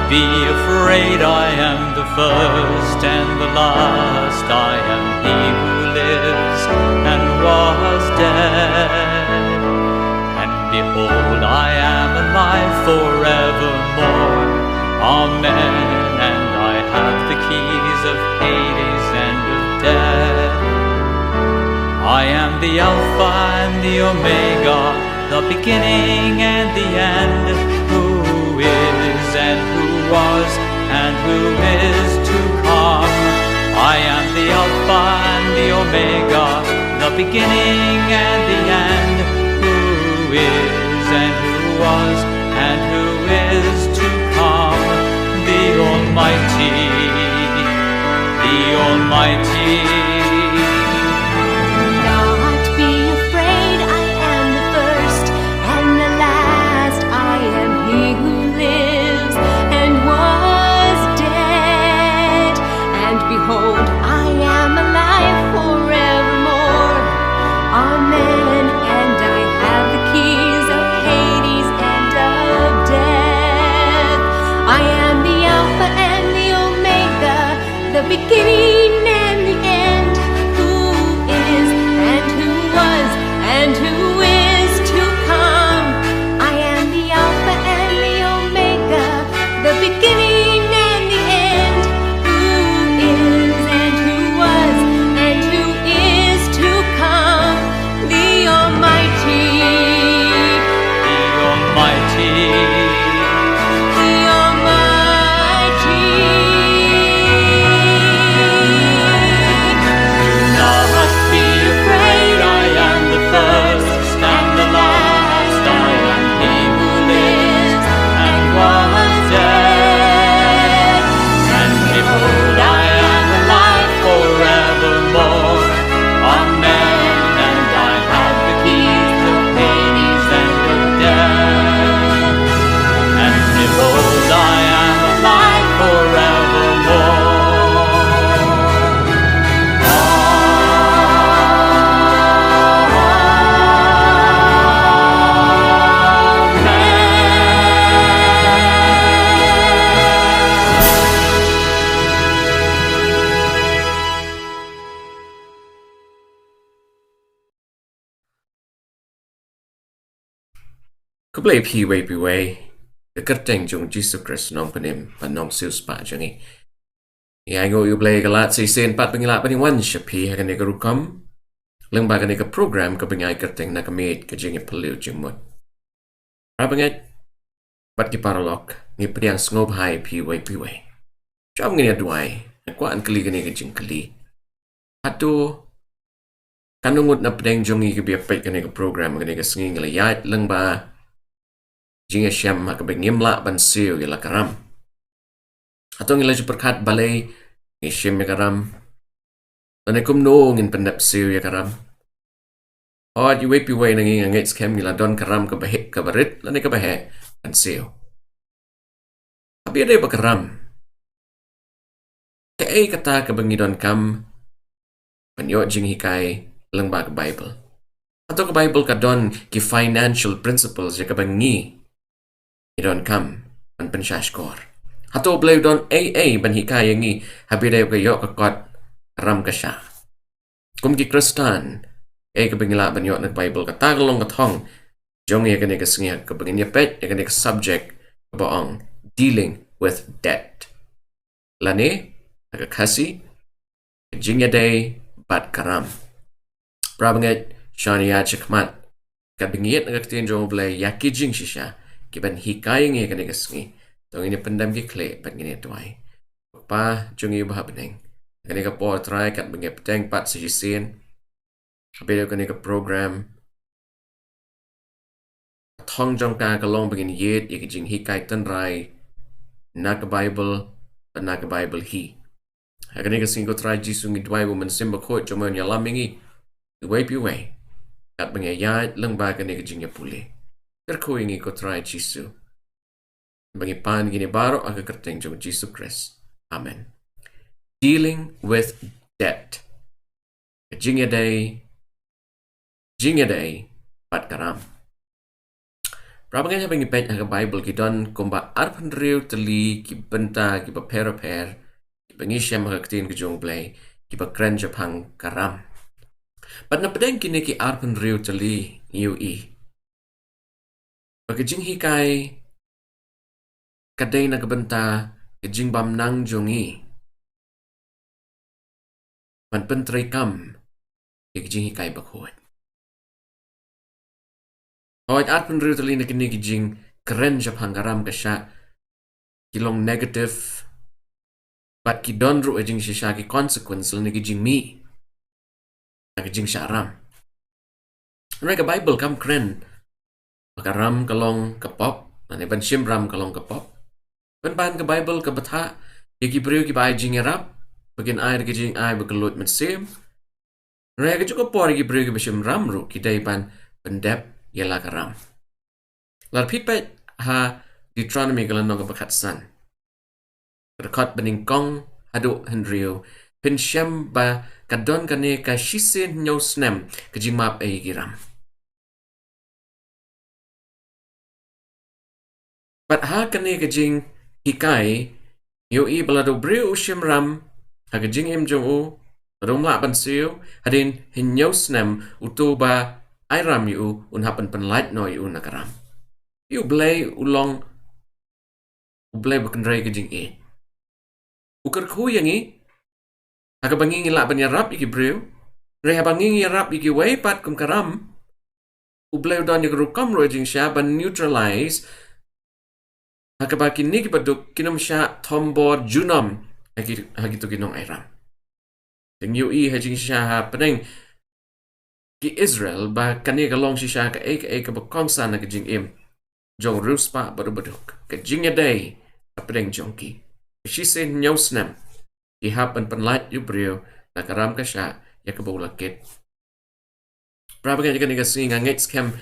be afraid, I am the first and the last. I am he who lives and was dead. And behold, I am alive forevermore. Amen. And I have the keys of Hades and of death. I am the Alpha and the Omega, the beginning and the end, who is and who was and who is to come. I am the Alpha and the Omega, the beginning and the end, who is and who was and who is to come. The Almighty, the Almighty. Behold, I am alive forevermore. Amen. And I have the keys of Hades and of death. I am the Alpha and the Omega, the beginning and the end, who is and who was and who is to come. I am the Alpha and the Omega, the beginning. Play P-way, the curtain Jung Jesus Christ non panim, but non sil spa jungi. Yango you play a lot, say, saying pat bing lap anyone shapi, a nigger come. Ling back a nigger program, coping I curtain like a maid, Jingiaphylliew Jingmut. Rubbing it, but the paralock, ni priang snob high P-way. Job in a dwy, and quite unclean a jinkali. Hatu Kanungut na pdeng jungi could be a fake a nigger program, a nigger singing a yard, ling ba. Jingiaphylliew makabingimla ban siyo yala karam. Atong ila perkat balay ishim karam. Nanikum noong in pandap siyo ya karam. Od you wapi way nanging angits kem ila don karam kabahit kabarit lani kabahe ban siyo. Abiyade ba karam. Kaya kata kabangidon kam panyo jinghikay lang ba ka Bible. Ato ka Bible ka don ki financial principles ya kabangi. Idon kam an pensyashkor. Hato blay don ban hikaya ngi habide kayo kakot ram ka siya. Kum ki Kristan kabingila banyo nag Bible ka tagalong katong jong ya kani kasingiya kabangin ya pet ya kani subject kabaong dealing with debt. Lani Curtesy Jingïadei bat karam. Prabanget shaniya chikmat kabingit nagaktin jong blay yaki jing shisha. Kiban hikayang iya kanigasngi. Tong ini pendam ki kle pat ngini tuay. Pa jungi bah beneng. Kanika po try kat bengi peteng pat sijisin. Kabilo kanika program. Thong jong ka kalong bengin yet iki jing hikay tanray. Naka Bible but naka Bible hi. Kanika singo try jisungi duay woman simba kot jomon yalamingi. Iway piway. Kat bengi yat lang ba kanika Jingiaphylliew. Terkuingi ko try Jisu. Bangipan gini baro aga kerteng jong Jesus Christ. Amen. Dealing with debt. Jingïadei pat karam. Berapa kali saya pet ke Bible kita komba arpan riu teli ki benta ki per ki pengisyam haktin ke jong play ki kren Jepang karam. But na pedeng kini ki arpan riu teli UI. Bagi jing hikai kadai na kebenta ke jing bam nang jongi. Man pentrai kam ki jing hikai bakhuat. Hoit arpan riu teli na kini ki jing kren Jepang karam kasya kilong negative but ki don ru jing shisha ki consequence ni ki jing mi ki jing syaram. Mereka Bible kam kren makaram kalong kapop ane ban shim ram kalong kapop ban ke Bible ke betha ki priu ki bai jing rap bagian air ki jing ai bekelut met sim mereka juga por ki priu ki bashim ram ru ki dai ban pendep yela karam lar pipet ha Deuteronomy kalan no bakat san rekod bening kong hadu hendrio pin shem ba kadon kane ka shisen nyo snem ke jing map ai kiram. But ha kane ke jing hikai yo I balado breu ushim ram ha ke jing im jong u rom la ban siu hadin hinyo snem utu ba airam yu un happen pen light no yu nakaram. Yu blay ulong blay bukan ray ke jing e. Ukar ku yang I ha ke bangi la ban yarap iki breu ray ha bangi yarap iki way pat kum karam u blay don yu kam ro jing sha ban neutralize hakaba kini ki paduk kinam sya tombor junam hagi tu kinong airam. Ting UI hajing sya ha peneng ki Israel ba kani kalong sya ka ka bakongsa na kajing im jong ruspa baduk ka Jingïadei ka peneng jongki. She say nyosnam ki happen penlight yu brio na karam ka sya ya ka bawlakit. Berapa kali kani ka singa ngets kem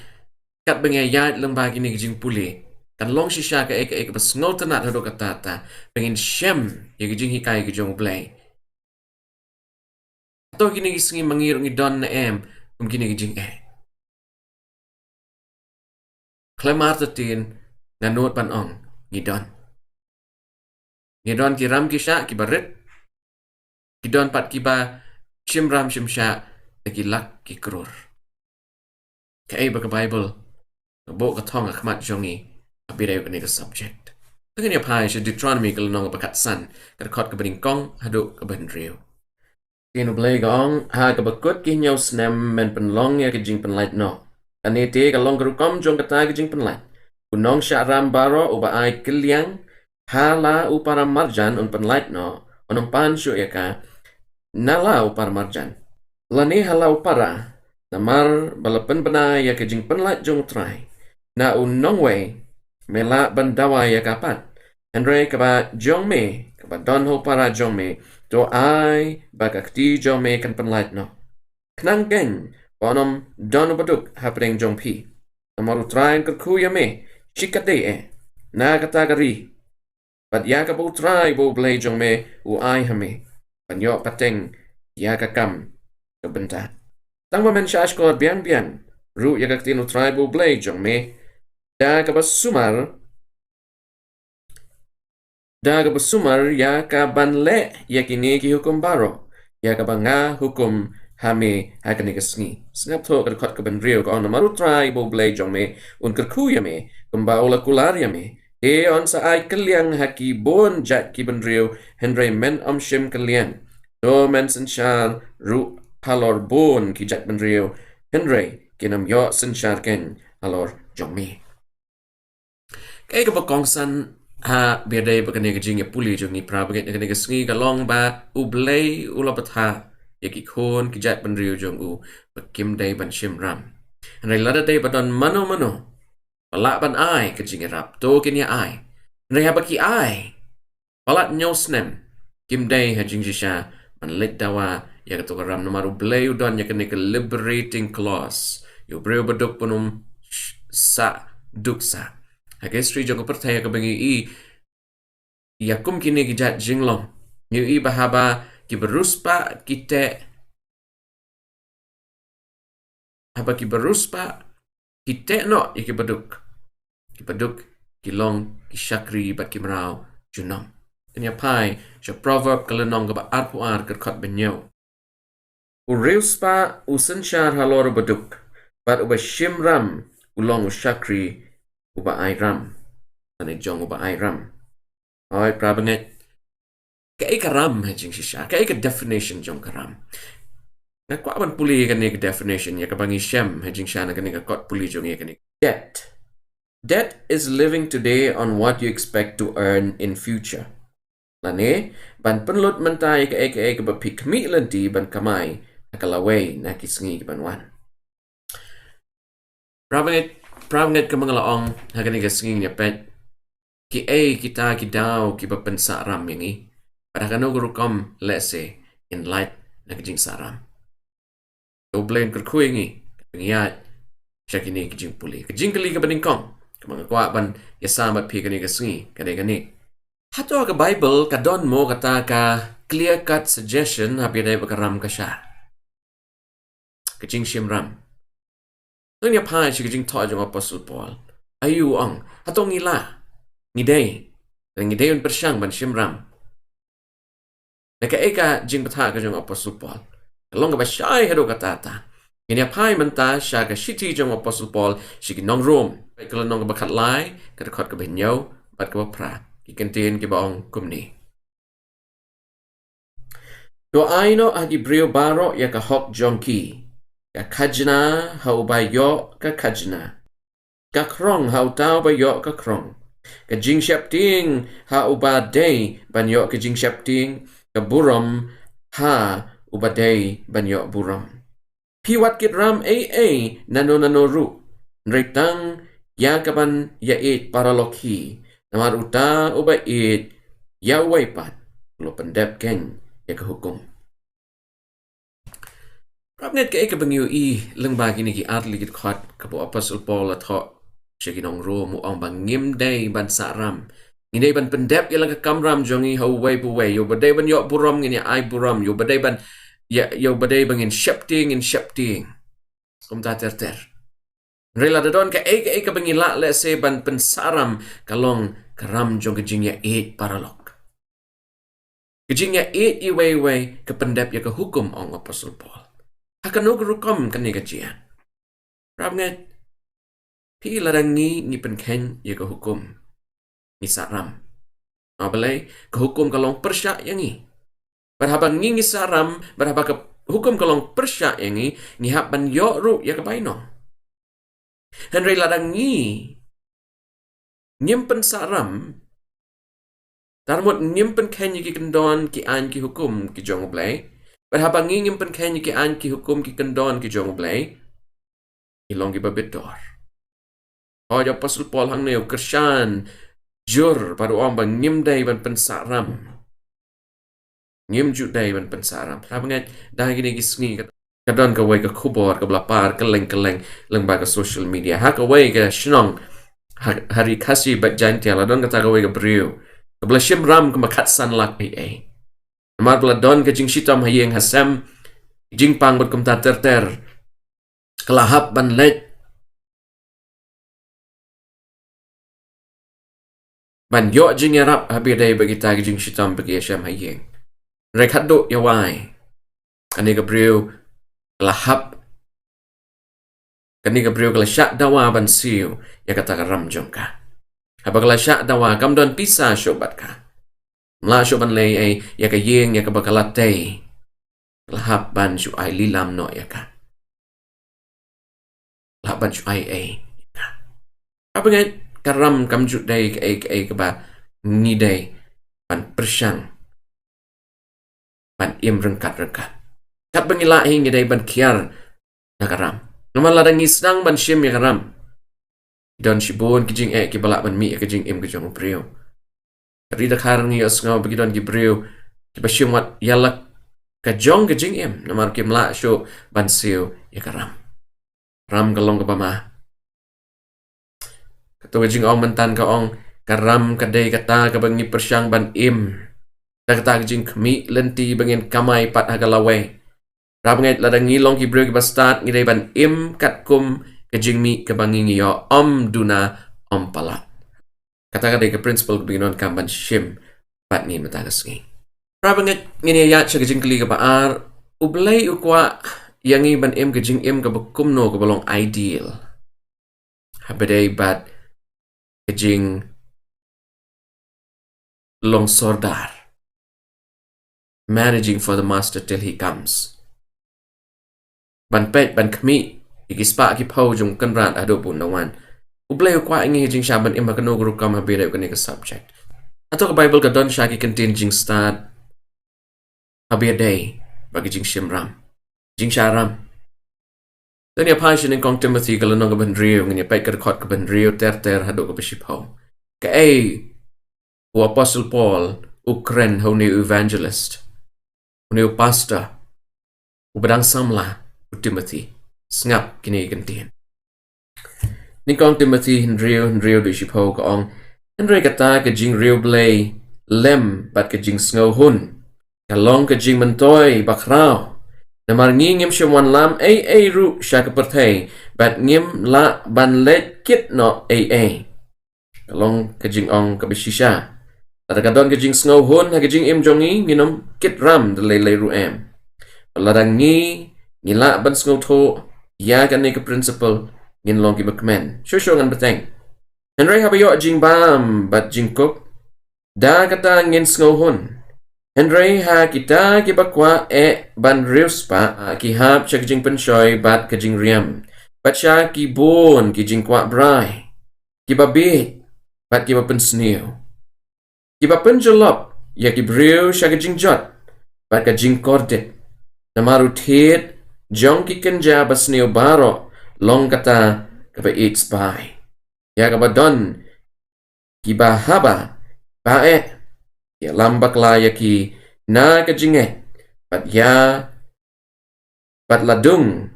kat bengay yad lang ba kini kajing puli. Kan long shisha ka bas ngota nat hado katata pengin shem ya gijing hikai gijong blay atau kini gisingi mangirong idon na kum kini gijing klemartatin nganot panong ngidon kiram kisha kibarit kidon pat kiba shimram shimsha nakilak kikrur ka baka Bible bo katong akmat jongi abirayo ka subject. Tangan niya pa siya Deuteronomy kalanong bakatsan karakot ka baning kong hado ka banriyo. Kinublay gong ha kabakot kinyaw snem men penlong ya kajing penlight no. Kaniti kalong karukom jong kata kajing penlight. Unong siya rambaro uba ay kilyang hala upara marjan un penlight no. Onong pansyo ya ka nala upara marjan. Lani hala upara namar balapan banay ya kajing penlight jong try. Na unong way mela bandawa ya kapat. Andre kaba jongme, kaba donho para jongme, to ay bagakti jongme kan penlight no. Knang gen, bonom dono baduk hapring jongpi. Amaru train kerkuya me, Jingïadei na katagari. But ya kabo try bo blay jongme u ay hame. Panyo pateng ya kakam kabenta. Tangwa men shashkot biang, ru ya kaktino try bo blay jongme. Da kabasumar ya kabanle ya kini ki hukum baro ya kabanga hukum hame hakani kasngi sngap to kerkot kabanrio ko on maru try bo blay jongme un kerkuya me kumbaula kularia me on sa ay kaliang haki bon jat ki banrio henry men shim kalian do men senshar ru halor bon ki jat banrio henry kinam yo senshar ken halor jongme. Kaya kabakongsan ha biadai bakane Jingiaphylliew jong ni prabaget na kanega sngi kalong ba ublay ulabatha yakikon kijat banriyo jong u bakim day ban shimram. Anay lada day badon mano palak ban ay kajingirap to kanya ay. Anay habaki ay palat nyosnem kim day ha jingjisha manlit dawa yakatukaram namaru blay udon yakanega liberating clause yu breo baduk punum sa duksa. Hagestri jong pertaya kebangi yakum kini gijat jinglong yu bahaba kiberuspa kite haba kiberuspa kite no ikibaduk Kipaduk, kilong, kishakri, bat kimrao, junam. Kanya pai, siya proverb kalanong gaba arpuar kerkot benyo. Urius pa usensyar halor baduk, bat uba shimram, ulong ushakri, uba airam. Ane jong uba airam. Oi, prabanget. Kaya karam hajing sisya, kaya ka definition jong karam. Nakwaban puli ka ni definition, ya kabangi shem hajing siya na kani kakot puli jong ya kani. Debt. Debt is living today on what you expect to earn in future. Lani, ban penlut mentay ka eka bapik mi lanti ban kamay nakalaway na kisngi ban wan. Prabanget ka mga laong hagani kasngi niya pet ki kita kidaw ki bapensa ram yangi. Pada kanu gurukom lese in light na kajing saram. Blame kerkuingi ngiyat siya kini kajing puli. Kajing kali ka baningkong. Mga kwa ban yasamat pi kani kasngi kani. Hato ka Bible kadon mo kata ka clear-cut suggestion hapi na ipakaram ka siya. Kajing simram. Nung niya pa siya kajing toa yung Apostle Paul. Ayu ang hato ngila. Ngidei. Ngidei yung persyang ban simram. Nakaeka jing bata ka yung Apostle Paul. Kalong ka ba siya ay hado katata. Niya pa manta siya ka shiti yung Apostle Paul siya kinong room. Kalong ka ba katlay katakot ka ba hinyaw bat ka ba pra. Ikantiin kibaong kumni. Do aino agibrio baro ya kahok jonki. Ya kajna haubayo ka kajna. Kakrong hautao bayo kakrong. Ka jingsyapting haubadei banyo ka jingsyapting. Ka burom ha ubadei banyo burom. Piwat kitram nano ru. Nritang yakaban yait paralokhi. Namaruta ubait yaway pat lo pendep keng ya kehukum. Prabnet ka ikabangyo lengbagi ni ki atli kit khot kapo Apostle Paul at ho siya ginong ro mo ang bangim day ban saram. Ngini ban pendep ya lang kamram jongi haway buway yo baday ban yo buram ngini ay buram yo baday ban yo baday bangin shepting. Kumta ter. Rela dadon ka ikabangila lese ban pensaram kalong karam jong Jingïadei paralok. Jingïadei iway kapendap ya kehukum ang Apostle Paul. Hakano gurukom kani kajian. Rabnget pi larangi ni penken ya kehukum ni saram. Abalay kehukum kalong persya yangi. Berhabang ngi saram berhabang kehukum kalong persya yangi ni haban yo ru ya kebainong. Henry larangi nyimpen saram tarmut nyimpen kenya ki kendon ki an ki hukum ki jong blay berhabang nyimpen kenya ki an ki hukum ki kendon ki jong blay ilong ki babedor ya Apostle Paul hang neo kersyan jur pada orang bang nyimdai ban pensaram nyimjudai ban pensaram rabngat dah gini gisngi kadon ka way ka kubor ka blapar ka leng lembaga social media ha ka way ka shnong hari kasi bat jantial adon ka ta ka way ka brio ka blashim ram ka makatsan lak PA namar bladon ka jing shitam hayeng hasam jing pang bat kumta ter kelahap ban let ban yo jing yarap habi day bagi ta jing shitam bagi hasam hayeng rekado yawai ani ka brio lahap kani gabriel kala syak dawa ban siu ya kata ram jongka habagala syak dawa kam don pisa shobat ka mla shoban lei ya ka yeng ya ka bakalate lahap ban shu ai lilam no ya ka lahap ban shu ai apa ngai karam kam ju dai ka ba ni dai ban persyang ban im rengkat kat bangila hing dai ban kiar nakaram naman ladang isnang ban shim ya karam don shibon kijing ki balak ban mi kijing im kijong brio ri da karang ya sngaw bigidon ki brio ki bashim wat yalak kajong kijing im namar ki mla sho ban siu ya karam ram galong ka bama kato kijing ong mentan ka ong karam kadai kata ka bangi persyang ban im kata kijing kmi lenti bangin kamay pat hagalaway Rabnget ladang ngilong ki brio ki bastat ngidai ban im kat kum kajing mi kabangi ngiyo duna palat. Kata-kata ke principle kebinon kamban shim pat ni matagas ngi. Prabangat nginiyat siya kajing kali ka baar, ublay ukwa yang iban kajing ka bakumno ka balong ideal. Habaday bat kajing long sordar. Managing for the master till he comes. Ban pet ban kami, ikispa ki pau jung kanran ado pun nawan. Ublay ukwa ingi jing siya ban makano guru kam habaday ka ka subject. Ato ka Bible ka don siya ki contain jing start habaday bagi jing shimram. Jing sharam. Dan ya passion in kong Timothy ka lanong ka ban rio, ngani pet ka rekod ka ban rio ter hado ka pasipau. Ka u Apostle Paul, ukren ho ni evangelist. Ni pastor, ubadang samla u Timothy, ngap kini gantian. Ni kong Timothy Henrio do shipo kaong, Henry kata ka jing rio blay, lem bat ka jing snow hun, kalong ka jing mentoy bakraw, namar ngingim siya wan lam ru siya kapertay, bat ngim la ban let kit no kalong ka jing ong kabisisya. Kadang kajing snow hun ha kajing jongi nginom kit ram dalay ru Paladang ngila ban snow to ya kan ni ka principle ngin long ki bakmen. Shusho ngan beteng. Henry habayo jing bam bat jing kop da kata ngin snow hun. Henry ha kita ki bakwa ban rius pa ki hap cha kajing penshoy bat kajing riam. Bat siya ki bon ki jing kwa brai. Ki babit bat ki bapensnew. Kiba penjelop, ya kibriu siya kajing jot, bat kajing kordet. Namaru tit, jong kikenja bas niyo baro, long kata kaba eats by. Ya kaba don, kiba haba, bae, ya lambak la ya ki na kajinge, bat ladung,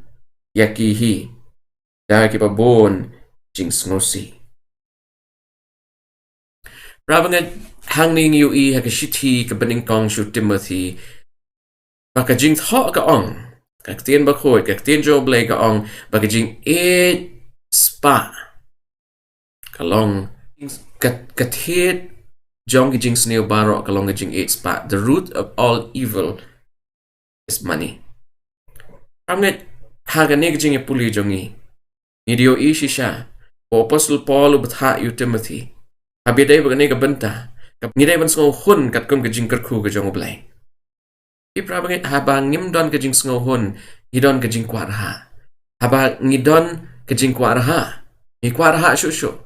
ya ki hi, da kiba bon, jing snosi. Rabangat hang ning ui hakashiti kabaning kong shu Timothy baka jing tho ka ong kaktien bakoy kaktien jo blay ka ong baka jing spa kalong kathet jong jing sneo baro kalong jing spa. The root of all evil is money. Rabangat haganig jing puli jongi nidio ishi siya o Apostle Paul ubtha yu Timothy habiday bagani ka benta kap ngidai ban sngo hun kat kum kajing kerku ka jong oblay. Iprabangit habang ngimdon kajing sngo hun ngidon kajing kwarha. Habang ngidon kajing kwarha ni kwarha shushu.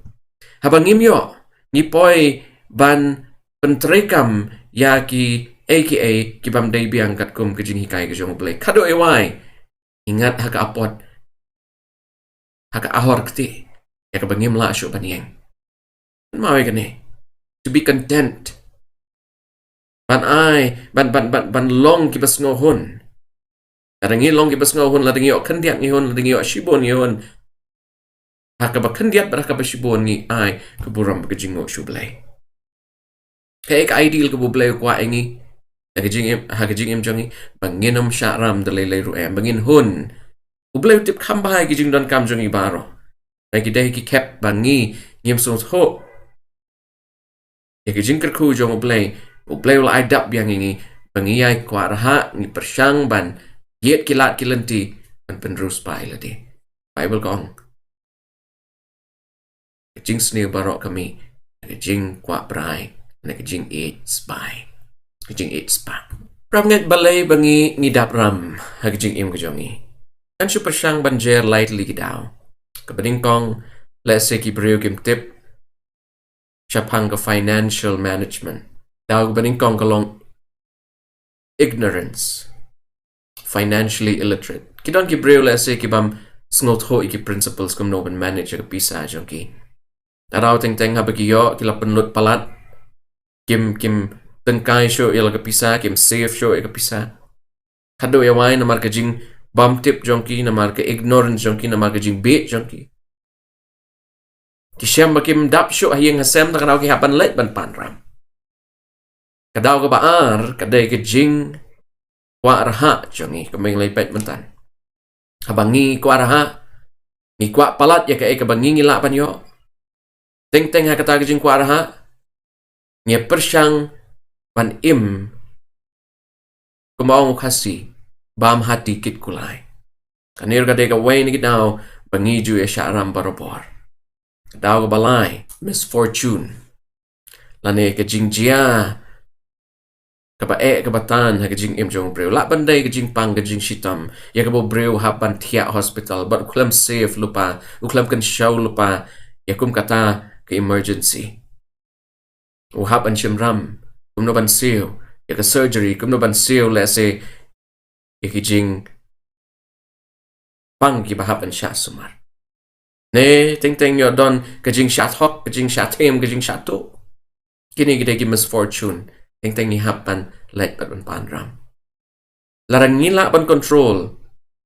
Habang ngimyo ngipoy ban pentrekam ya ki aka kibam day biang kat kum kajing hikay ka jong oblay. Kado eway ingat haka apot haka ahor kti ya kabangim la asyo banyeng. Maway gani to be content. Ban long kibas ngohon. Ladangi long kibas ngohon, ladangi o kandiat ngihon, ladangi o shibon ngihon. Haka ba kandiat baraka ba shibon ni ay kaburam bagajingo shublay. Kaya ka ideal kabublay kwa ingi hagajing jongi banginom syaram dalay ruem bangin hun. Ublay tip kambahay gijing don kam jongi baro. Kaya kiday ki kep bangi ngim sung ho. Ya kajing kerku jong ublay ula aidap biang ini pengiyay kuaraha ni persyang ban yet kilat kilenti ban penrus pai ladi. Bible kong kajing snew barok kami kajing kuat berai na kajing 8 spy kajing 8 spa. Pramngat balay bangi ngidap ram ha kajing im kajongi. Kan su persyang ban jer lightly kidaw. Kabaning kong let's say kibriyo kim tip Chapang ka financial management. Daw baning kong kalong ignorance. Financially illiterate. Kidon ki breo la se kibam sngot ho iki principles kum no ban manage ka pisa jonki. Taraw teng habagiyo kila penlut palat. Kim tengkai show ila ka pisa, kim safe show ka pisa. Kado ya wai namar ka jing bum tip jonki, namar ka ignorance jonki, namar ka jing bait jonki. Kisiyam bakim dap show hiyang hasem na kadaw ki hapan let ban panram. Kadaw ka baar, kaday ka jing kwa raha jongi, kaming laypet mentan. Habangi kwa raha, ni kwa palat ya ka bangi ngila pan yo. Teng kata ke jing kuar ha. Nge persyang ban im kumaong kasi bam hati kit kulai. Kanir ka deka way ni kitaw bangiju ya syaram barobor. Daw ka balay misfortune. Lani ka jingjia kabae kabatan ha ka jing im jong breu. La banday ka jing pang ka jing shitam. Ya ka bo breu hapan tiak hospital. But uklam safe lupa. Uklam kan show lupa. Ya kum kata ka emergency. Uhapan shimram. Kum no ban siyo. Ya ka surgery. Kum no ban siyo lese. Ya ki jing pang ki bahapan siya sumar. Ne, ting yo don ka jing shat hok, ka jing shat him, ka jing shat to. Kini gede ki misfortune. Ting ni hapan let pat ban panram. Larang ngila ban control.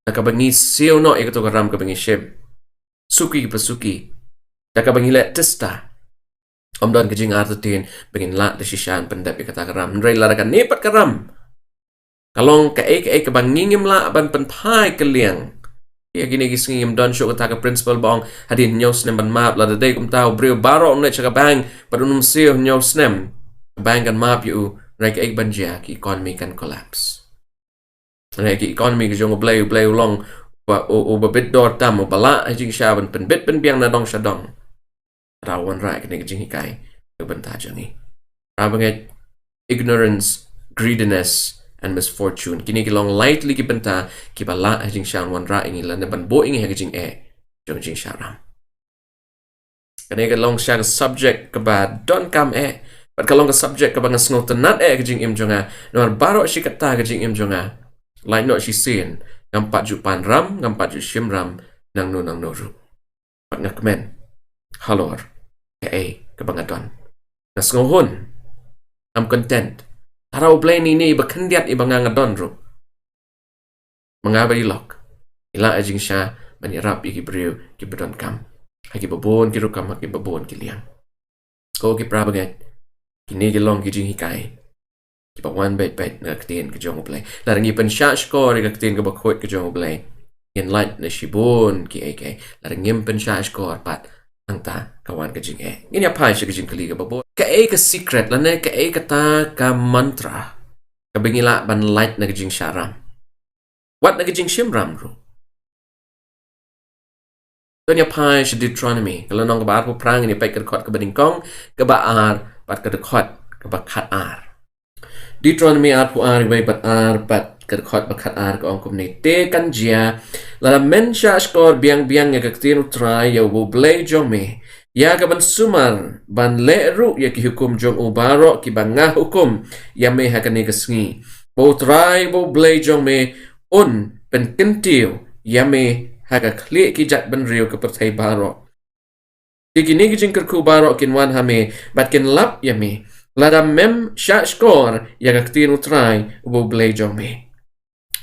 Nakabangi siyo no ikato karam kabangi shib. Suki ki pasuki. Nakabangi let tista. Om don ka jing artutin bangin la desisyan pandap ikata karam. Nray larakan nipat karam. Kalong ka kabangingim la ban panpai kaliang. Ya gini gising im don show kata ka principal bong hadin nyos nem ban map la day kum tao brio baro om chaka bang padunum seo nyos nem bang kan map yu rek ek banja ki economy kan collapse. Rek economy ki jong blay long o bit dor tam o bala jing sha ban pen bit pen biang na dong sha dong. Rawan ra ki jing kai ban ta jangi. Rabanget ignorance, greediness and misfortune. Kini kilong lightly ki benta ki bala jing shan wan ra ingi lan ban bo ingi jing jong jing sharam. Kani kilong shan subject ka ba don kam but kalong ka subject ka ba ngasngo tanat jing im jonga no baro shi kata jing im jonga like no shi sin ngam pat ju pan ram ngam pat ju shim ram nang no ru. Pat ngakmen halor ka ba ngadon. Ngasngo hun I'm content. Araw blay ni bakandiat ibang ngadon ro. Mga barilok. Ila ajing siya banirap iki briw ki bedon kam. Hagi babon ki rukam hagi babon ki liang. Ko ki prabagat. Kini gilong ki jing hikai. Ki pa one bet na katin ki jong blay. Larang ipan siya skor ka katin ka bakot ki jong blay. In light na shibon ki AK. Larang impan siya skor pat ang ta kawan ka jing Ini apa siya ka jing kali ka babon. Ka ka secret lana ka kata ka mantra. Kabingila ban light na ka jing sharam. What na ka jing shimram ro? Kanya pa siya Deuteronomy. Kalau nong kabaar po prang ini pa ikadakot ka badingkong kabaar pat kadakot kabakat ar. Deuteronomy ar po ar ibay pat ar pat kadakot bakat ar ka ongkom ni te kanjia lala mensya skor biang-biang nga kaktin utray yaw bublay jong me ya ka ban sumar ban leru ya ki hukum jong ubaro ki banga hukum ya me hakani kasngi bo utray bublay jong me un pen kintiw ya me haka kli ki jat ban riyo ka pertay baro kini ki jing kerku baro kinwan hame bat kin lap ya me lada mem sya skor ya kaktin utray bublay jong me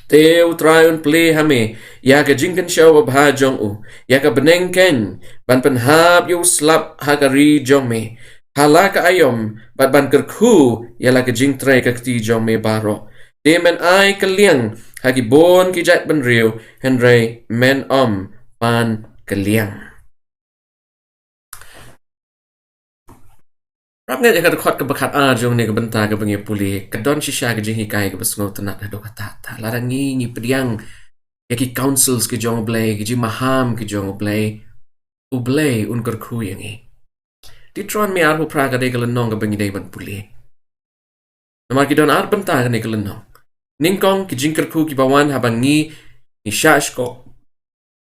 te utrayon play hame ya ka jingkan siya wabha jong u ya ka benengken ban penhap yu slap hakari jong me hala ka ayom bat ban kerku ya la ka jing tray kakti jong me baro te men ay kaliang hagi bon ki jat ban riyo henry men pan kaliang. Rap nga ka dakot ka bakat jong ni ka benta ka bangi puli kadon siya ka jing hikai ka basngo tanat na do ka tata larangi ngi priang ya ki councils ki jong blay ki jing maham ki jong blay ublay un kerku yangi ditron mi arhu pra ka de ka lenong ka bangi de ban puli namar ki don ar benta ka ni ka lenong ningkong ki jing kerku ki bawan habangi ni shashko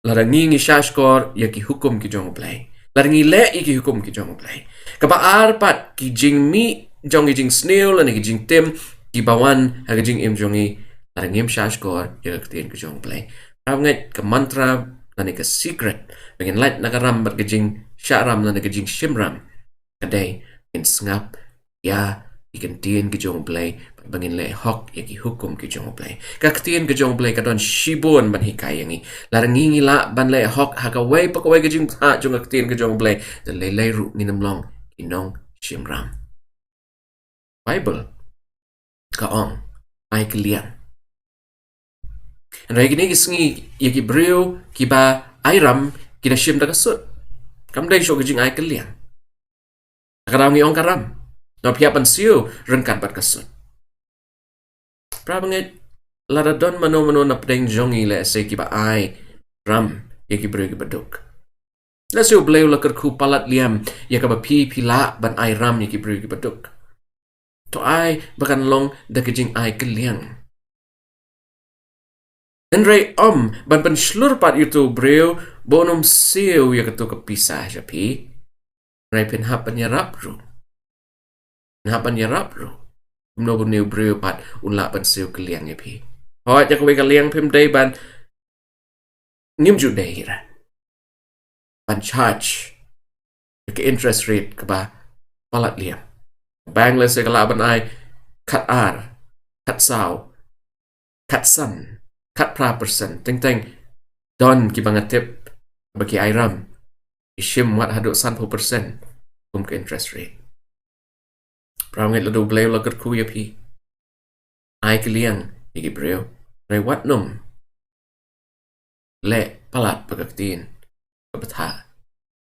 larangi ngi shashkor ya ki hukum ki jong blay larangi le ki hukum ki jong blay kabaar pat ki jing mi jong jing snail and ki jing tim ki bawan ha jing im jongi larangim shashkor ya ka tin ki jong play ngat ka mantra na ka secret bangin light na karam bat ki jing sharam na ka jing shimram kadai in snap ya ikan tin ki jong play bangin le hok ya ki hukum ki jong play ka tin ki jong play ka don shibon ban hikai yangi larangi la ban le hok ha ka way pa ka way ki jing ha jong ka tin ki jong play the le ru ni namlong inong shimram. Bible kaong ay kaliang. Anray gini gisngi yaki briyo kiba ayram kina shim da kasut. Kamday show gajing ay kaliang. Akarang iong karam. No piapan siyo rengkat bat kasut. Prabangit laradon mano na pdeng jongi le se kiba ai ram ya kibreu kibaduk. La siyo bleu la kerku palat liam ya kaba pila ban ai ram ya kibreu kibaduk. To ai bakan long da kejing ai keliang. Enray ban penslur pat itu breu bonum siyo ya ketu kepisah japi. Ray penhapan ya rapru. Penhapan ya rapru. Mnobun niu breu pat unla pan siyo keliang ya pi. Hoi jak we keliang pim day ban ngim ju day ra. Ban charge ke interest rate ke ba palat liam. Bang le se kalaban ai kat ar, kat sao, kat san, kat pra% ting don ki bangatip bagi ai ram. Ishim wat haduk 100% kum ke interest rate. Pramngit ladu bleu lagat ku ya pi. Ai keliang iki breu. Rai wat num. Le palat pagaktin. Kabata.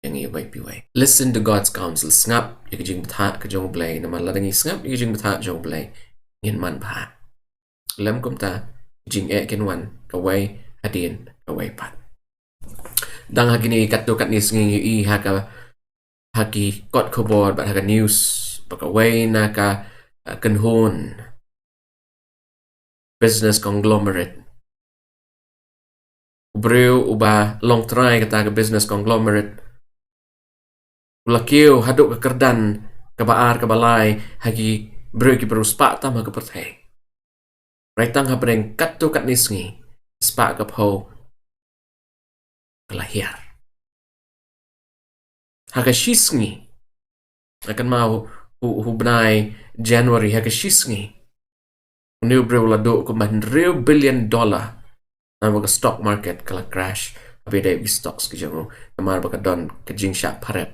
Yang iya baik piwai. Listen to God's counsel. Ngap ya kejing bata kejong blay. Naman ladangi ngap ya kejing bata kejong blay. Ngin man pa. Lem kumta kejing kinwan kawai hadin kawai pat. Dang hagini kat nis ngi haki kot kobor bat haga news pakawai na ka kanhon business conglomerate. Ubreu uba long try kata ka business conglomerate. Ulakiu haduk ke kerdan kabaar kabalai hagi breu ki beruspak tama ke perthai. Raitang habreng kat nis ngi spak kapho kelahir. Haga shisngi akan mau hubnai January haga shisngi new breu lado ko $100 billion na mga stock market kala crash abida bi stocks ke jango namar baka don ke jingsha parep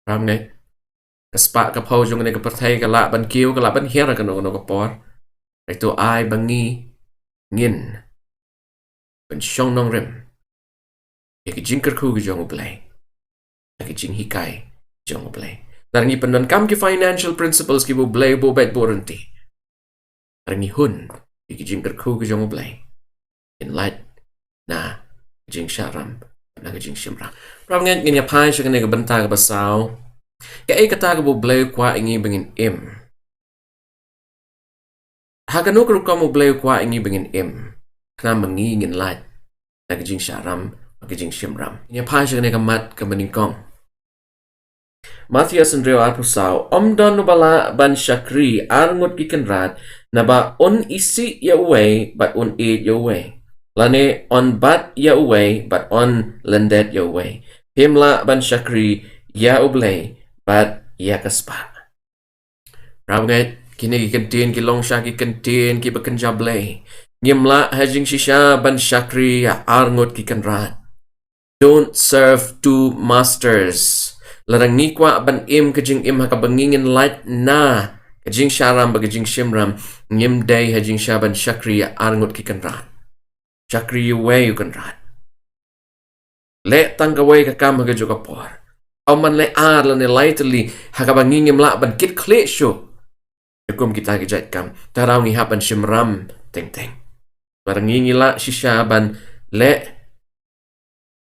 ramne kaspa ka pau jong ne ka perthai kala ban kiu kala ban hera ka no ka por itu ai bangi ngin ban shong nong rem ya ke jingker ku ke jango play ke Jinghikai jango play darangi pendan kam ki financial principles ki bu blay bu bet borenti darangi hun ki jingker ku ke jango play in light na jing sharam na jing shimra ram ngen ngin ya pai shi ne ka banta ka basau ke ai kata ka bu blay kwa ingi bengin im haganu ku ka mu blay kwa ingi bengin im kana mengi ngin light na jing sharam ka jing shimram ya pai shi ne ka mat ka meningkong Matthias Andreo Arpusau Omdon nubala ban shakri arngut kikenrat na ba on isi ya uwe but on eat ya uwe lane on bat ya uwe but on lendet ya uwe himla ban shakri ya ublay but ya kaspa ramget kini kikentin ki longsha kikentin ki bakenjablay ngimla hajing shisha ban shakri ya arngut kikenrat don't serve two masters larang nikwa ban im kajing im hakabangingin light na kajing sharam bagajing shimram ngim day hajing shaban shakri ya arngut kikenrat shakri yuwe yukenrat le tangkaway kakam hagajo kapor man le ar la ne lightly hakabangingim la ban kit kle sho yakum kita gejat kam tarau ngi haban shimram teng larang ngi la shisha ban le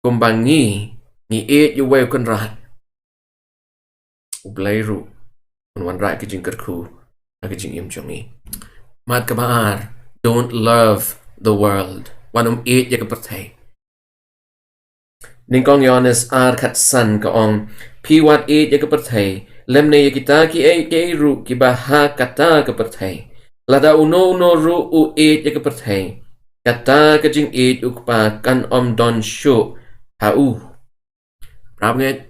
kumbangi ngi e yuwe yukenrat Blairu wan rai kijing kerku kijing im jongi mat kabar don't love the world wanum eat ya kapertai ningkong yones ar kat san ka ong piwat eat ya kapertai lemne ya kita ki ke ru ki baha kata kapertai lada uno ru u eat ya kapertai kata kijing eat ukpa kan om don shu hau rabnget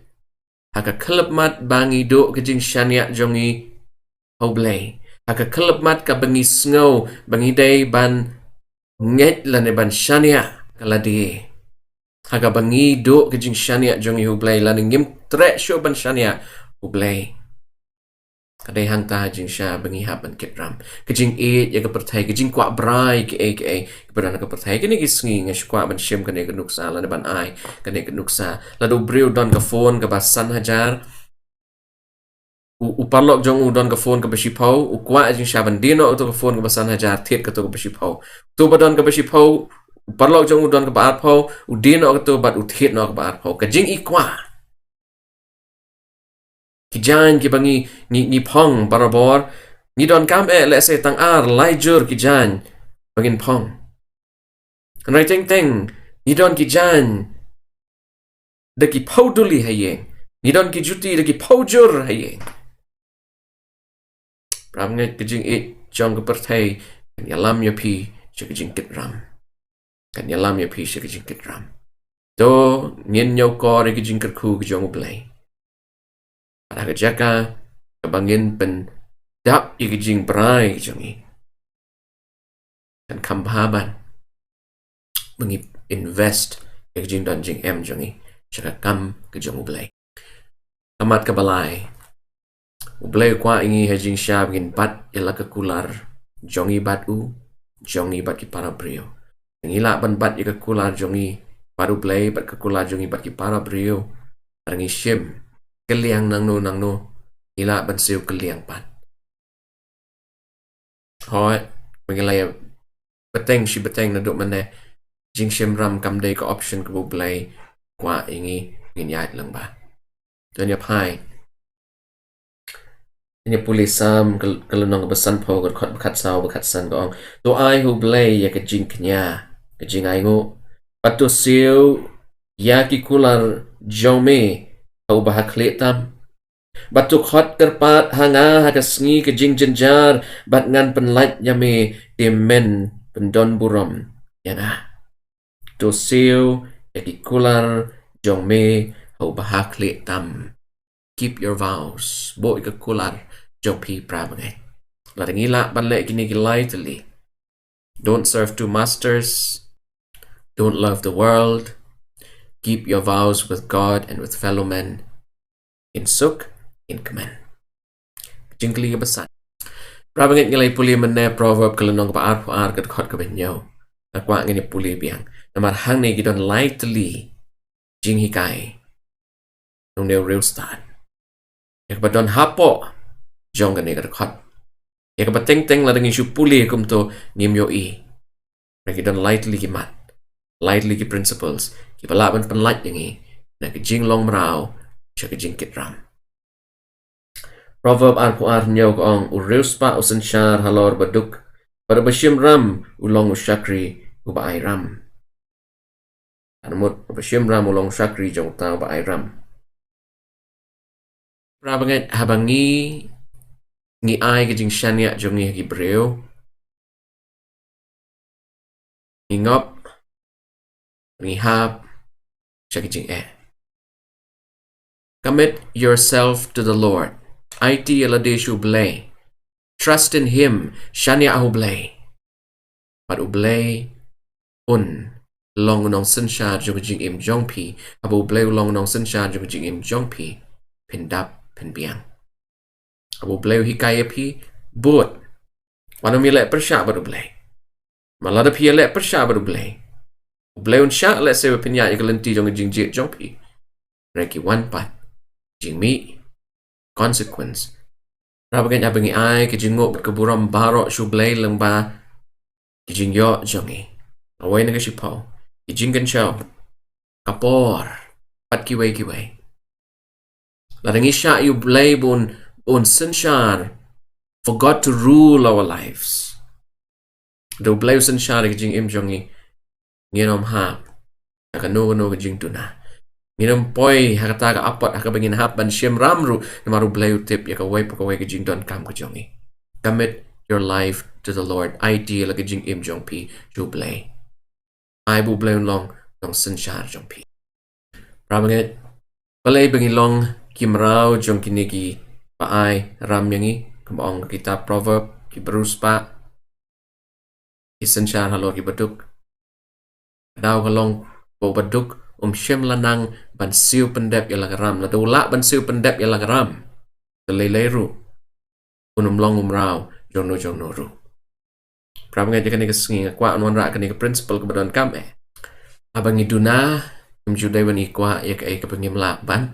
haka kelep mat bangi do kejing shania jongi oblay haka kelep mat ka bangi snow bangi day ban nget lane ban shania kaladi haka bangi do kejing shania jongi oblay lane ngim tre sho ban shania oblay kadai hang ta jing sha bangi haban kitram kejing e ya ka pertai kejing kwa brai ke keberan ka pertai kini gisngi ngesh kwa ban shim kane nuksa lane ban ai kane nuksa ladu breu don ka phone ka basan hajar Uparlok jong udon ka phone ka besipau ukwa jing shaban dino to ka phone ka basan hajar thet ka to ka besipau to badon ka besipau uparlok jong udon ka baat pau udino ka to bat uthet no ka baat pau ka jing ikwa ki jan ki bangi ni pong barabor ni don kam le se tang ar lai jur ki jan bangin pong rai teng ni don ki jan de ki pau duli hayeng ni don ki juti de ki pau jur hayeng ram ngai kijing jong ka perthai kan yalam ya pi kijing kit ram kan yalam ya pi kijing kit ram do nyen nyau ko re kijing ker khu kijong blai ada ka jaka ka bangin pen dap kijing brai kijong kan kambhaban bangi invest kijing don jing em jong jaka kam kijong blai kamat ka balai Ublay kwa ingi hajing siya bingin bat ila kakular jongi bat jongi bat ki para brio. Ngila ban bat ika kular jongi bat ublay bat kakular jongi bat ki para brio. Arangi shim keliang nang no ila ban siu keliang bat. Hoi mengilaya beteng si beteng na duk mane jing shim ram kam day ka option ka ublay kwa ingi nginyait lang ba. Tuan yap hai ini pulih sam kalau nang besan po kat bekat sau bekat san gong to ai hu blay ya ke jing knya ke jing ai ngo patu siu ya ki kular jome au bah kletam batu khot terpat hanga ha ka sngi ke jing jenjar bat ngan penlait ya me demen pendon buram ya na to siu ya ki kular jome au bah kletam keep your vows bo ka kular jong pi prabangai laringila banle kini gilai tali don't serve two masters don't love the world keep your vows with God and with fellow men in suk in command jingkli ka basan prabangai gilai puli menne proverb kalanong pa ar kat khot ka benyo akwa ngini puli biang namar hang ne gidon lai tali jing hikai nong ne real start yak badon hapo jong ka negar khot yak bateng la dangi shu puli kum to nim yo ragi don lightly ki mat lightly ki principles ki palaban panlight yangi na ki jing long mrao cha ki jing kit ram proverb ar pu ar nyaw ong ureus pa usan shar halor baduk pada bashim ram ulong ushakri uba ai ram anmut bashim ram ulong shakri jong ta uba ai ram prabangat habangi ni ai ke jing shania jongi ki breu ingop ni hab chaki jing commit yourself to the Lord it aladeshu blay trust in him shania ahu blay but ublay un long nong sinsha jong jing im jongpi abu blay long nong sinsha jong jing im jongpi pindap pinbiang abu blay hikaya pi but wanu mi le persha baru blay malada pi le persha baru blay blay un sha le se pinya ikalenti jong jing jit jong pi reki one pat jing mi consequence rabagan abangi ai ke jingok keburam baro shu blay lang ba ke jing yo jongi awai na shi pau ke jing kan chao kapor pat ki wei larangi sha you blay bun on sinshar for God to rule our lives. Do blay sinshar jing im jongi nginom ha akano jing tuna. Nginom poi hakata ka apat hakabangin hap ban shim ramru namaru blay tip yakaway pakaway jing don kam ka jongi. Commit your life to the Lord. Ideal ka jing im jong pi ju blay. Ai bu blay long dong sinshar jong pi. Prabanget balay bangi long kimrao jong kiniki paai ram yangi kumong kita proverb ki beruspa isensyar halor ki baduk daw kalong bo baduk shem lanang ban siu pendep yalang ram la dula ban siu pendep yalang ram teleleru long umrao jong no ru pramnga jekani kesingi kwa anwan ra kani ke principle kebadan kam abang iduna Jingïadei wani kwa yak ai kapangim la ban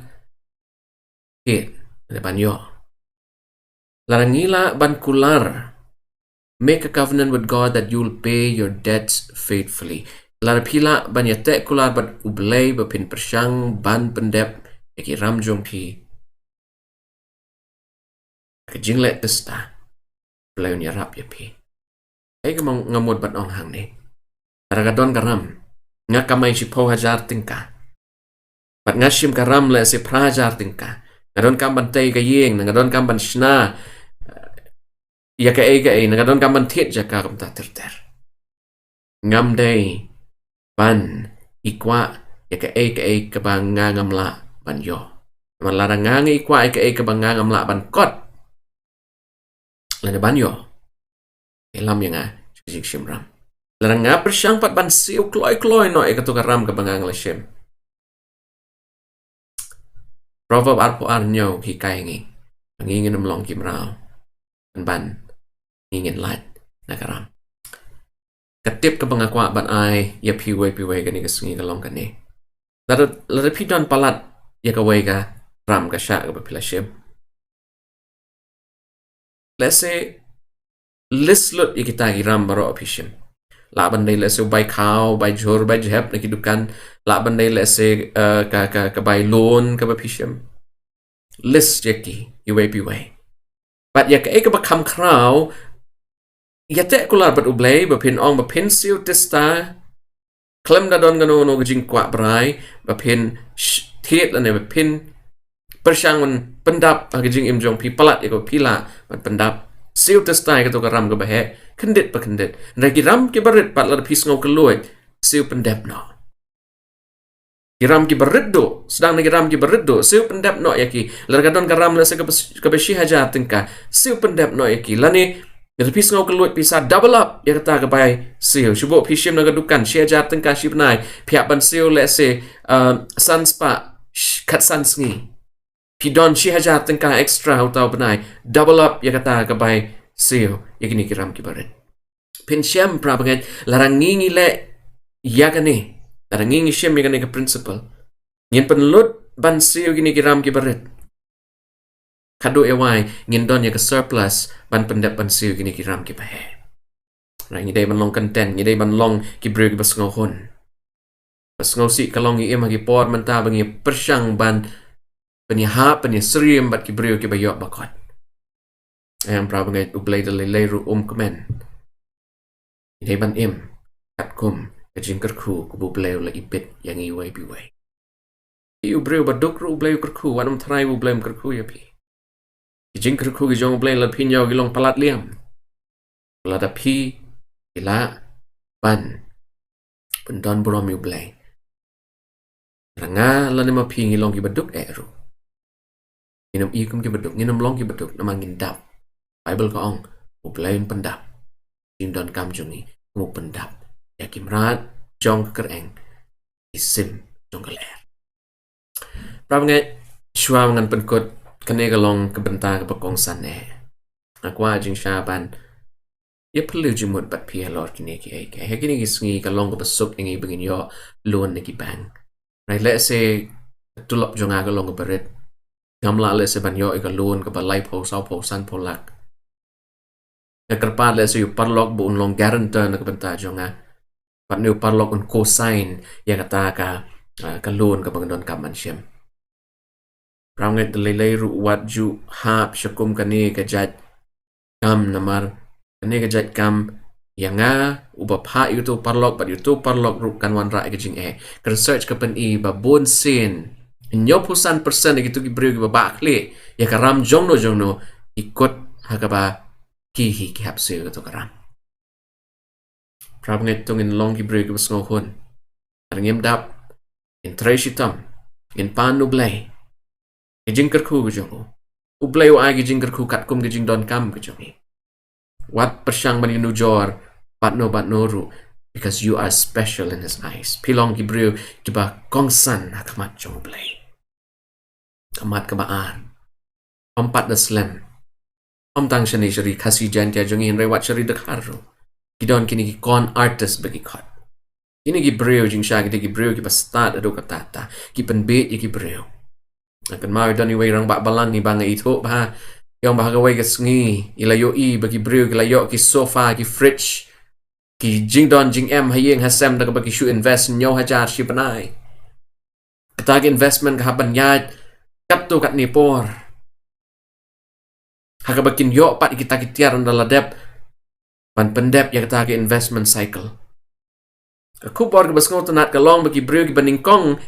hit ban yo Larangila ban kular. Make a covenant with God that you'll pay your debts faithfully. Larapila ban yatek kular ban ublay ba pin persyang ban pendep yaki ramjong pi. Kajinglet testa. Blay unya rap ya pi. Ay kamang ngamod ban ong hang ni. Ragadon karam. Nga kamay si po hajar tingka. Bat nga sim karam le si prajar tingka. Ngadon kam ban tay kayeng. Ngadon kam ban shna. Ya ka ay ngadon kam ban tiet jaka kam ta ter. Ngam day ban ikwa ya ka ay kabang nga ngamla ban yo. Man larang nga ikwa ya ka ay kabang nga ngamla ban kot. Lana ban yo. Ilam ya nga jik simram. Larang nga persyang pat ban siu kloy no ay katukaram kabang nga nglasim. Proverb arpo arnyo hikay ngi. Ngingin namlong kimraw. Ban ngingin lat nakaram. Katip ka bangakwa ban ay ya piway gani kasungi kalong kani. Lada pidon palat ya kaway ka ram ka siya ka bapilasim. Let's say lislut ya kita ram baro apishim. Laban day let's say bay cow, bay jor, bay jeb na kidukan. Laban day let's say ka bay loan ka bapishim. List yaki iway piway. But ya ka bakam kraw yate kular bat ublay bapin ong bapin siu testa klem da don gano no gajing kwa brai bapin tiet lane bapin persyang man pendap gajing imjong pi palat ya ko pila bat pendap siu testa ka to karam ka bahe kendit pa kendit ragi ram ki barit pat la pis ngau keluit siu pendap no kiram ki barit do sedang nagi ram ki barit do siu pendap no yaki largadon karam la se ka beshi hajar tingka siu pendap no yaki lani Pis ngau keluat pisa double up ya kata ke bai siu shubuk pishim naga dukan share jat tengka ship nai pihak ban siu let's say sunspa kat sunsngi pidon shi hajar tengka extra utau benai double up ya kata ke bai siu ya kini kiram kibaret pin syam prabangan larang ngingi le ya kani larang ngingi syam ya kani ke principle ngin penlut ban siu kini kiram kibaret kado ewai ngindon ya ke surplus ban pendap ban siu gini kiram ki pahe. Right, ngidai ban long content, ngidai ban long ki brew ki basngau hon. Basngau si kalong i em hagi por menta bangi persyang ban penihap penisrim bat ki brew ki bayok bakot. Ayam pra bangai ublay dalilay ru komen. Ngidai ban em kat kum kajing kerku kubu blay ula ipit yang iway biway. Iu brew baduk ru ublay kerku wanam try ublay kerku ya pi. Jing kerku ki jong blay la pinyo ki long palat liam. Lada pi ila ban pendon burom yu blay. Ranga la nema pi ngilong ki baduk eru. Nginam ikum ki baduk, nginam long ki baduk nama ngindap. Bible ka ong ublayin pendap. Jindon kam jungi ngu pendap. Ya kimrat jong kereng isim jong keler. Prab ngai shua ngan penkut kene galong kebentar ke pekong sana. Akwa jing syaban. Ya perlu jimut bat pia lor kini ki ai. Hai kini ki sengi kalong ke besuk ingi bengin yo loan neki bank. Right, let's say tulop jonga galong ke berit. Gamla let's say ban yo ika loan ke balai po sau po san po lak. Ya kerpat let's say you parlok bu unlong guarantor na kebentar jonga. Pat ni parlok un cosign ya kata ka loan ke bengdon kaman syam. Rangat delay ru wat ju hap syakum kani kajat kam namar kani kajat kam yanga uba pa itu parlok but itu parlok ru kan wan ra kajing research ka pen I babon sin nyo pusan persen gitu ki brew ki babakle ya karam jongno ikut hakaba ki hapse to karam Rangat tungin long ki brew ki basngohon ngem dap in treshitam in panu blay Gijing kerku gijong ublay wa gijing kerku kat kum gijing don kam gijong wat persyang bani nujor batno ru because you are special in his eyes pilong gibriu kiba kongsan hakamat jong ublay kamat kabaan ompat da slam om tang shani shari kasi jantia jong in rewat shari dekharu gidon kini ki con artist bagi kot kini gibriu jing sha gibriu kiba start ado katata ki penbet gibriu akan mau dan iway rang bak balang ni bangga itu bah Yang bahagawai ke sengi, ilayoi bagi beriu, ilayok ki sofa, ki fridge, ki jingdon jing em hayeng hasem dak bagi shu invest nyo hajar si panai. Ketagi investment ka haban yad kat tu kat nipor. Hagabakin yo pat kita kitiar ndala dep ban pendep ya ketagi investment cycle. Aku por ke basngo tunat kalong bagi beriu ki baningkong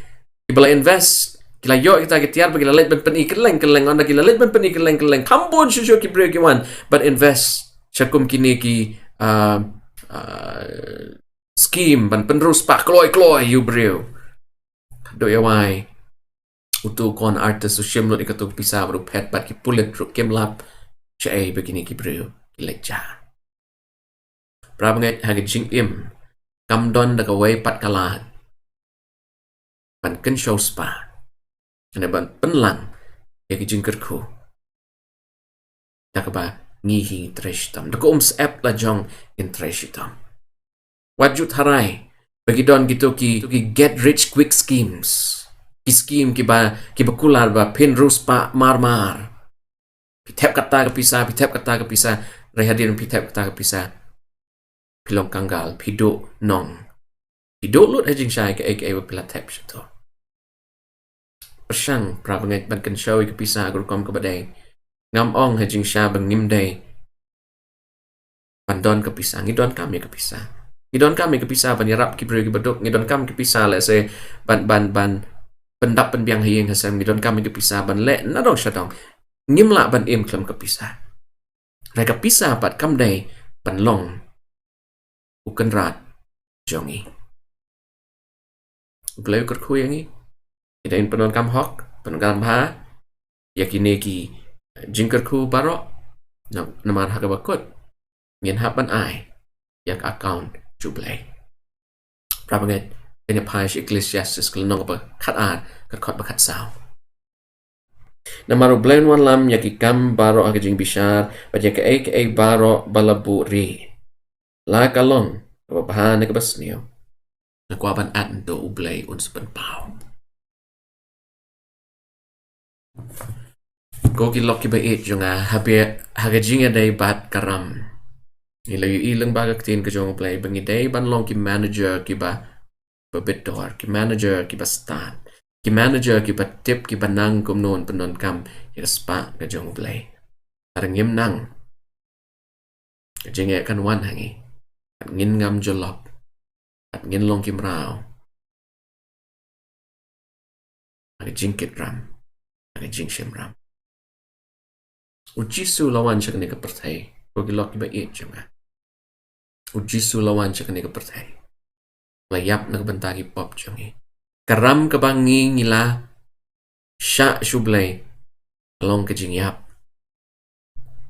ki bala invest kila yo kita kitiar bagi lalit ban pen ikeleng keleng onda kila lalit ban pen ikeleng keleng kambon shusho ki beriu ki wan but invest syakum kini ki scheme ban penrus pak kloy you beriu do ya wai utu kon artist social lo ikatuk pisa baru pet bat ki pulit ru kemlap cai begini ki beriu ki leja prabanget hagi jing im kamdon da kawai pat kalat ban ken show spa ane ban penlang ya ki jingkerku takaba ngihi trash tam da ko app la jong in trash tam wajut harai bagi don gitu ki get rich quick schemes ki scheme ki bakular ba pin rus pa mar pitep kata ke pisa rehadir pitep kata ke pisa pilong kanggal pido nong pido lut hajing syai ke pila tap to persang prabanget ban kan show ke pisa gurkom ke badai ngam ong hajing sya bangim day bandon ke pisa ngidon kami ke pisa ngidon kami ke pisa ban yarap ki beri ki beduk ngidon kami ke pisa le se ban pendap penbiang hayeng hasam ngidon kami ke pisa ban le nadong syadong ngimla ban im klam ke pisa reka pisa pat kam day ban long ukan rat jongi bleu ker kuyangi idain penon kam hok penon kam ha yakini ki jingker ku barok namar hakabakut ngin hapan ai yak account jublay prabanget ini paish ecclesiastes kelnong apa khat kat bakat saw namaru blain wan lam yaki kam baro agajing bishar baje ke baro balabu ri la kalong apa bahan ke basnio nakwaban at do ublay unspen pau ko kilok ki bait junga haga Jingïadei bat karam ilang bagak tin ka jong play bangi day ban long ki manager ki ba betor ki manager ki ba stan ki manager ki ba tip ki banang kum non penon kam ki spa ka jong play arangim nang jingè kan wan hangi at ngin ngam jolop at ngin long kim rao aga jingkit ram aga jingshim ram ujisu lawan syakani ka perthai ko gilok ki ba it junga ujisu lawan syakani ka perthai layap nagbantagi pop jungi karam kabangi ngila sya syublay along ka jingyap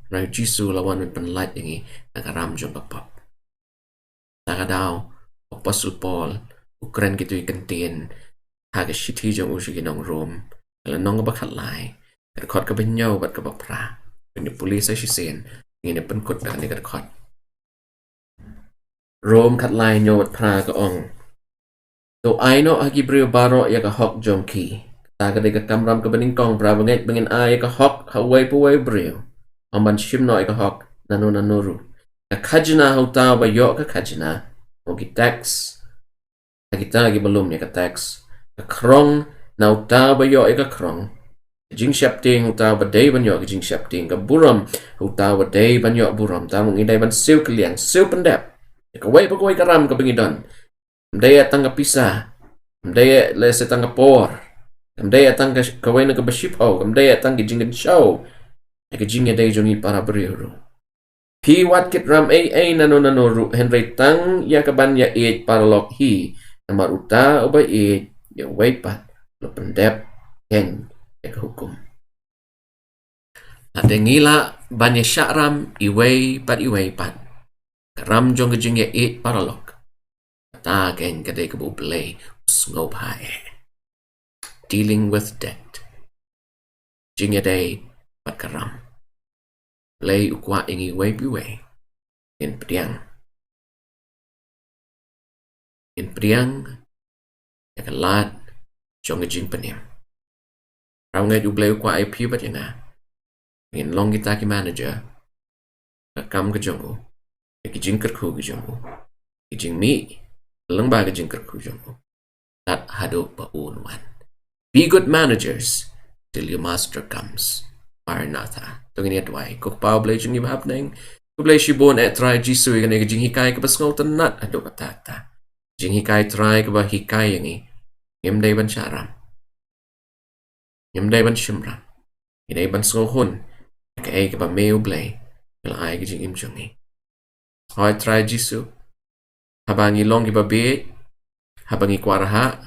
rai ujisu lawan penlat yangi nagaram jong pop tagadaw Apostle Paul ukran gitu ikantin haga shiti jong usugi nong room ala nong bakhat lai kadkot ka benyaw bat ka bakpra ni pulis ay sisen ngine penkut na ni kadkot room khat lai nyo bat pra ka ong to aino agi brio baro ya ka hok jong ki taga de ka kamram ka beningkong pra banget bengin ay ka hok hawai puwai brio amban shimno ay ka hok nanuru ka khajna hauta ba yo ka khajna ogi tax kita lagi belum ya ka tax ka krong na uta ba yo ka krong jing shapting uta ba day ban yo jing shapting ka buram uta ba day ban yo buram ta mong idai ban siu kliang siu pendap ka wai ba koi karam ka bengidon mdaya tang ka pisa mdaya le se tang ka por mdaya tang ka wai na ka baship ho mdaya tang ki jing show ka Jingïadei jongi para beriuru pi wat kit ram nano ru henry tang ya kaban ya it paralog hi namar uta oba it ya waipat lo pendep ken ya hukum ate ngila banya syakram iway pat ram jong jing ya it paralog ta ken kadai kebu play sngop hae dealing with debt Jingïadei pat karam play ukwa ingi way biway in priang ya kalat jong jing penim raw ngay play ukwa IP bat yana long kita ki manager kam ka jongo ki jingker khu ki jongo ki jingmi lang ba ka jingker khu jongo that hado pa unwan. Be good managers till your master comes. Maranatha. Tungin yat wai kuk pao blay jing ibahap neng kublay shibon et try jisu ikan ega jing hikay ka pasngol tanat ado katata jing hikay try ka ba hikay yangi ngimday ban syaram ngimday ban shimram ngimday ban sngolhun ka ay ka ba mayo blay kala ay ka jing imjongi hoy try jisu habang ilong iba be habang ikwaraha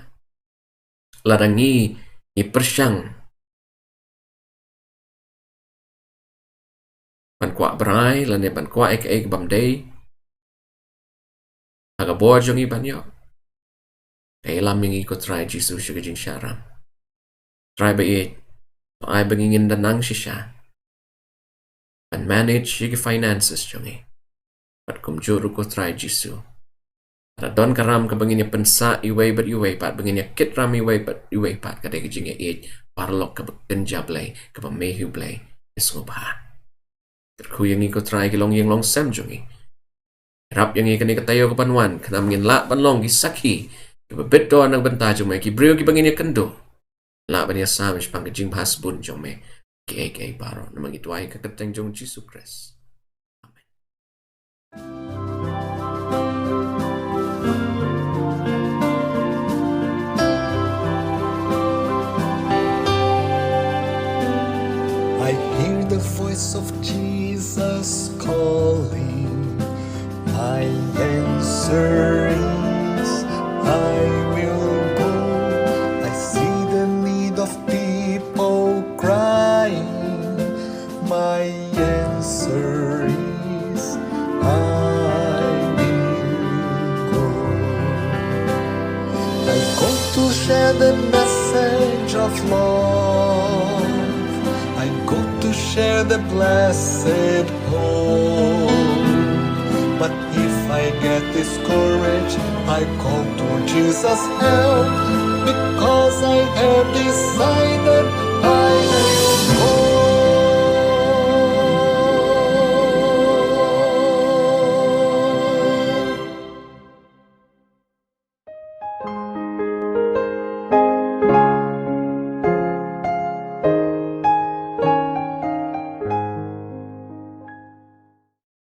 larangi ipersyang ban kwa brai lane ban kwa ek bamday aga bo jong iban yo kay laming ko try Jesus siya jing syaram try ba it ay bangingin danang siya ban manage siya finances jong pat kumjuro ko try Jesus para don karam ka bangin ya pensa iway pat bangin ya kit ram iway pat kadai ka jing it parlok ka kenjablay ka ba mehu blay isngobha Kuyang ko try kilong yung long sem jungi. Rap yung ikan ikatayo ko panwan. Kanam ngin la panlong gisakhi. Kibabit doon ng banta jung may. Kibriyo kibangin ya kendo. La ba niya samish pang kajing hasbun jung may. Kay paro. Namang ituay kakatang jung Jesus Christ. Amen. I hear the voice of Jesus calling. My answer is I will go. I see the need of people crying. My answer is I will go. I go to share the message of love. I go to share the blessed hope. But if I get discouraged, I call to Jesus' help, because I have decided